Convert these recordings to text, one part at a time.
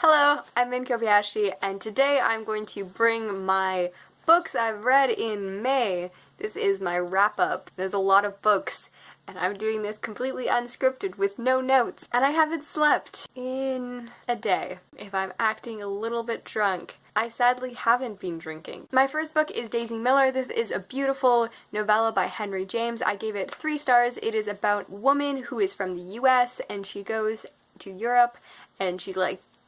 Hello, I'm Min Kobayashi, and today I'm going to bring my books I've read in May. This is my wrap-up. There's a lot of books, and I'm doing this completely unscripted with no notes, and I haven't slept in a day. If I'm acting a little bit drunk, I sadly haven't been drinking. My first book is Daisy Miller. This is a beautiful novella by Henry James. I gave it 3 stars. It is about a woman who is from the US and she goes to Europe and she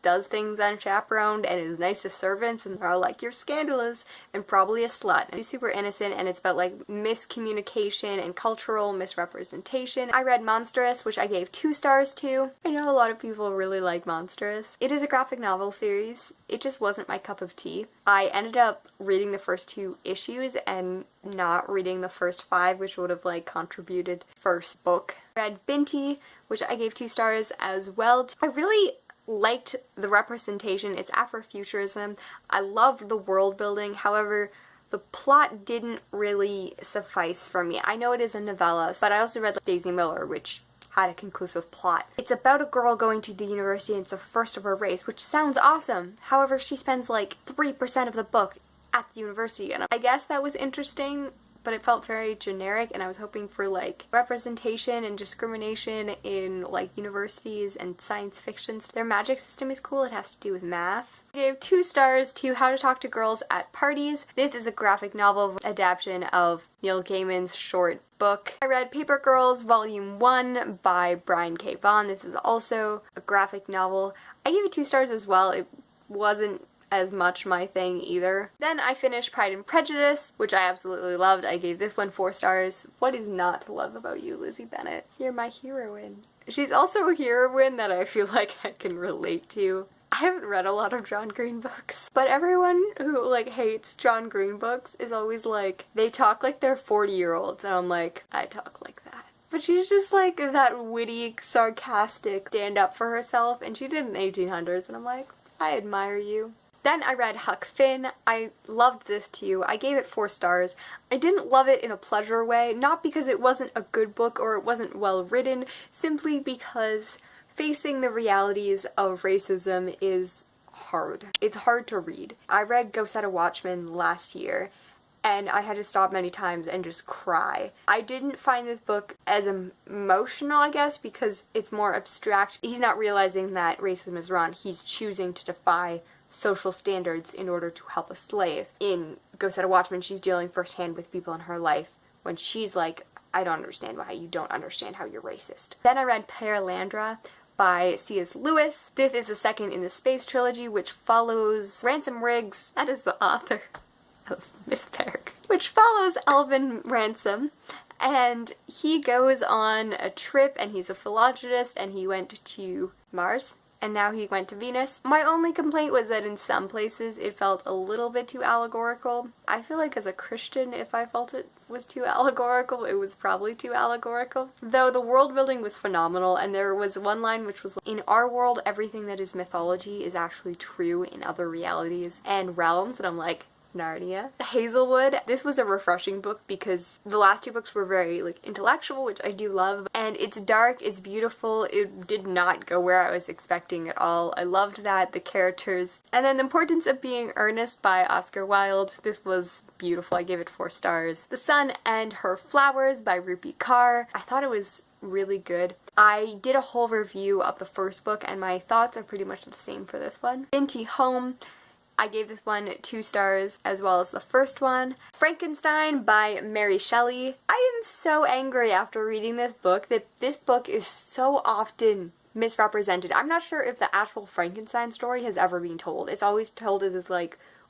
does things unchaperoned and is nice to servants, and they're all like, you're scandalous and probably a slut. It's super innocent, and it's about miscommunication and cultural misrepresentation. I read Monstrous, which I gave 2 stars to. I know a lot of people really like Monstrous. It is a graphic novel series. It just wasn't my cup of tea. I ended up reading the first 2 issues and not reading the first 5, which would have contributed first book. I read Binti, which I gave 2 stars as well. I really liked the representation. It's Afrofuturism. I loved the world building. However, the plot didn't really suffice for me. I know it is a novella, but I also read Daisy Miller, which had a conclusive plot. It's about a girl going to the university and it's the first of her race, which sounds awesome. However, she spends 3% of the book at the university, and I guess that was interesting, but it felt very generic, and I was hoping for representation and discrimination in universities and science fiction. Their magic system is cool. It has to do with math. I gave 2 stars to How to Talk to Girls at Parties. This is a graphic novel adaptation of Neil Gaiman's short book. I read Paper Girls Volume 1 by Brian K. Vaughan. This is also a graphic novel. I gave it 2 stars as well. It wasn't as much my thing either. Then I finished Pride and Prejudice, which I absolutely loved. I gave this one 4 stars. What is not to love about you, Lizzie Bennet? You're my heroine. She's also a heroine that I feel like I can relate to. I haven't read a lot of John Green books, but everyone who hates John Green books is always they talk like they're 40-year-olds, and I'm like, I talk like that. But she's just that witty, sarcastic stand-up for herself, and she did in the 1800s, and I'm like, I admire you. Then I read Huck Finn. I loved this too. I gave it 4 stars. I didn't love it in a pleasure way, not because it wasn't a good book or it wasn't well written, simply because facing the realities of racism is hard. It's hard to read. I read Go Set a Watchman last year, and I had to stop many times and just cry. I didn't find this book as emotional, I guess, because it's more abstract. He's not realizing that racism is wrong. He's choosing to defy social standards in order to help a slave. In Go Set a Watchman, she's dealing firsthand with people in her life when she's like, I don't understand why you don't understand how you're racist. Then I read Perelandra by C.S. Lewis. This is the second in the Space trilogy, which follows Ransom Riggs, that is the author of Miss Peregrine, which follows Alvin Ransom, and he goes on a trip, and he's a philologist, and he went to Mars, and now he went to Venus. My only complaint was that in some places it felt a little bit too allegorical. I feel like as a Christian, if I felt it was too allegorical, it was probably too allegorical. Though the world building was phenomenal, and there was one line which was, in our world, everything that is mythology is actually true in other realities and realms, and I'm like, Narnia. Hazelwood. This was a refreshing book because the last 2 books were very intellectual, which I do love, and it's dark, it's beautiful. It did not go where I was expecting at all. I loved that, the characters. And then The Importance of Being Earnest by Oscar Wilde. This was beautiful. I gave it 4 stars. The Sun and Her Flowers by Rupi Kaur. I thought it was really good. I did a whole review of the first book, and my thoughts are pretty much the same for this one. Binti Home. I gave this one 2 stars, as well as the first one. Frankenstein by Mary Shelley. I am so angry after reading this book that this book is so often misrepresented. I'm not sure if the actual Frankenstein story has ever been told. It's always told as this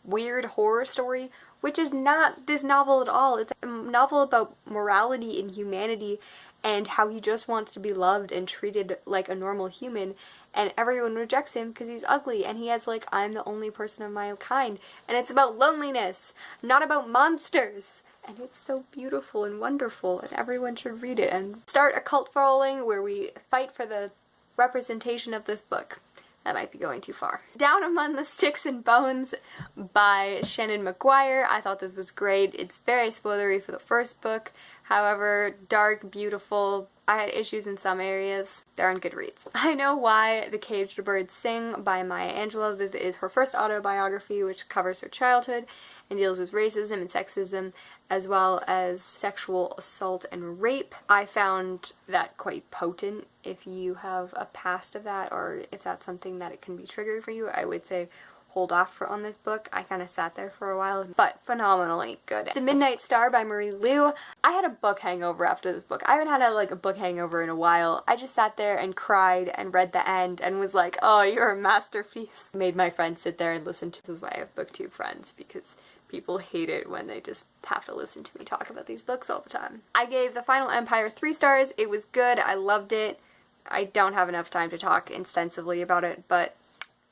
weird horror story, which is not this novel at all. It's a novel about morality and humanity and how he just wants to be loved and treated like a normal human, and everyone rejects him because he's ugly, and he has I'm the only person of my kind, and it's about loneliness, not about monsters. And it's so beautiful and wonderful, and everyone should read it and start a cult following where we fight for the representation of this book. That might be going too far. Down Among the Sticks and Bones by Shannon McGuire. I thought this was great. It's very spoilery for the first book. However, dark, beautiful, I had issues in some areas. They're on Goodreads. I Know Why the Caged Birds Sing by Maya Angelou. This is her first autobiography, which covers her childhood and deals with racism and sexism, as well as sexual assault and rape. I found that quite potent. If you have a past of that, or if that's something that it can be triggered for you, I would say hold off on this book. I kind of sat there for a while, but phenomenally good. The Midnight Star by Marie Lu. I had a book hangover after this book. I haven't had a book hangover in a while. I just sat there and cried and read the end and was like, oh, you're a masterpiece. Made my friends sit there and listen to. This is why I have booktube friends, because people hate it when they just have to listen to me talk about these books all the time. I gave The Final Empire 3 stars. It was good. I loved it. I don't have enough time to talk extensively about it, but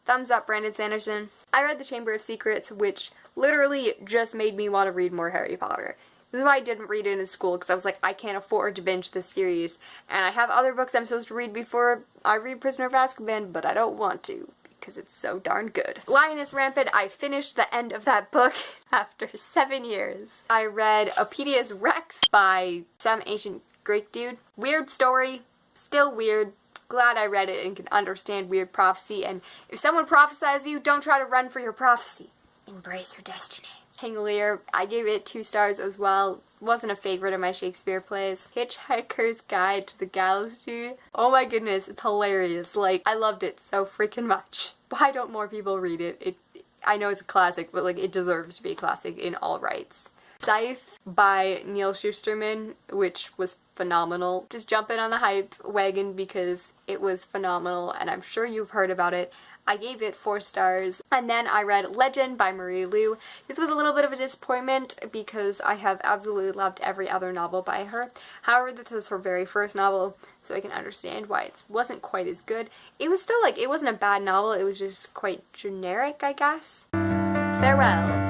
thumbs up, Brandon Sanderson. I read The Chamber of Secrets, which literally just made me want to read more Harry Potter. This is why I didn't read it in school, because I was like, I can't afford to binge this series, and I have other books I'm supposed to read before I read Prisoner of Azkaban, but I don't want to, because it's so darn good. Lioness Rampant, I finished the end of that book after 7 years. I read Oedipus Rex by some ancient Greek dude. Weird story, still weird. Glad I read it and can understand weird prophecy, and if someone prophesies you, don't try to run for your prophecy. Embrace your destiny. King Lear, I gave it 2 stars as well. Wasn't a favorite of my Shakespeare plays. Hitchhiker's Guide to the Galaxy. Oh my goodness, it's hilarious. I loved it so freaking much. Why don't more people read it? I know it's a classic, but it deserves to be a classic in all rights. Scythe by Neil Shusterman, which was phenomenal. Just jump in on the hype wagon because it was phenomenal, and I'm sure you've heard about it. I gave it 4 stars. And then I read Legend by Marie Lu. This was a little bit of a disappointment because I have absolutely loved every other novel by her. However, this was her very first novel, so I can understand why it wasn't quite as good. It was still it wasn't a bad novel, it was just quite generic, I guess. Farewell.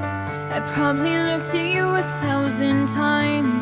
I probably looked at you 1,000 times.